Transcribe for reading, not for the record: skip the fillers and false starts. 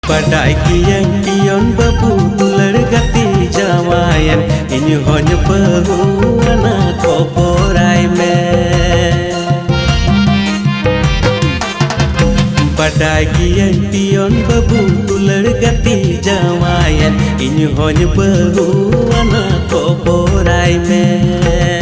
Padai kiyang pion babu tular gati jamayan Inyu honyo bahu anak koporai me Padai kiyang pion babu tular gati jamayan Inyu honyo bahu anak koporai me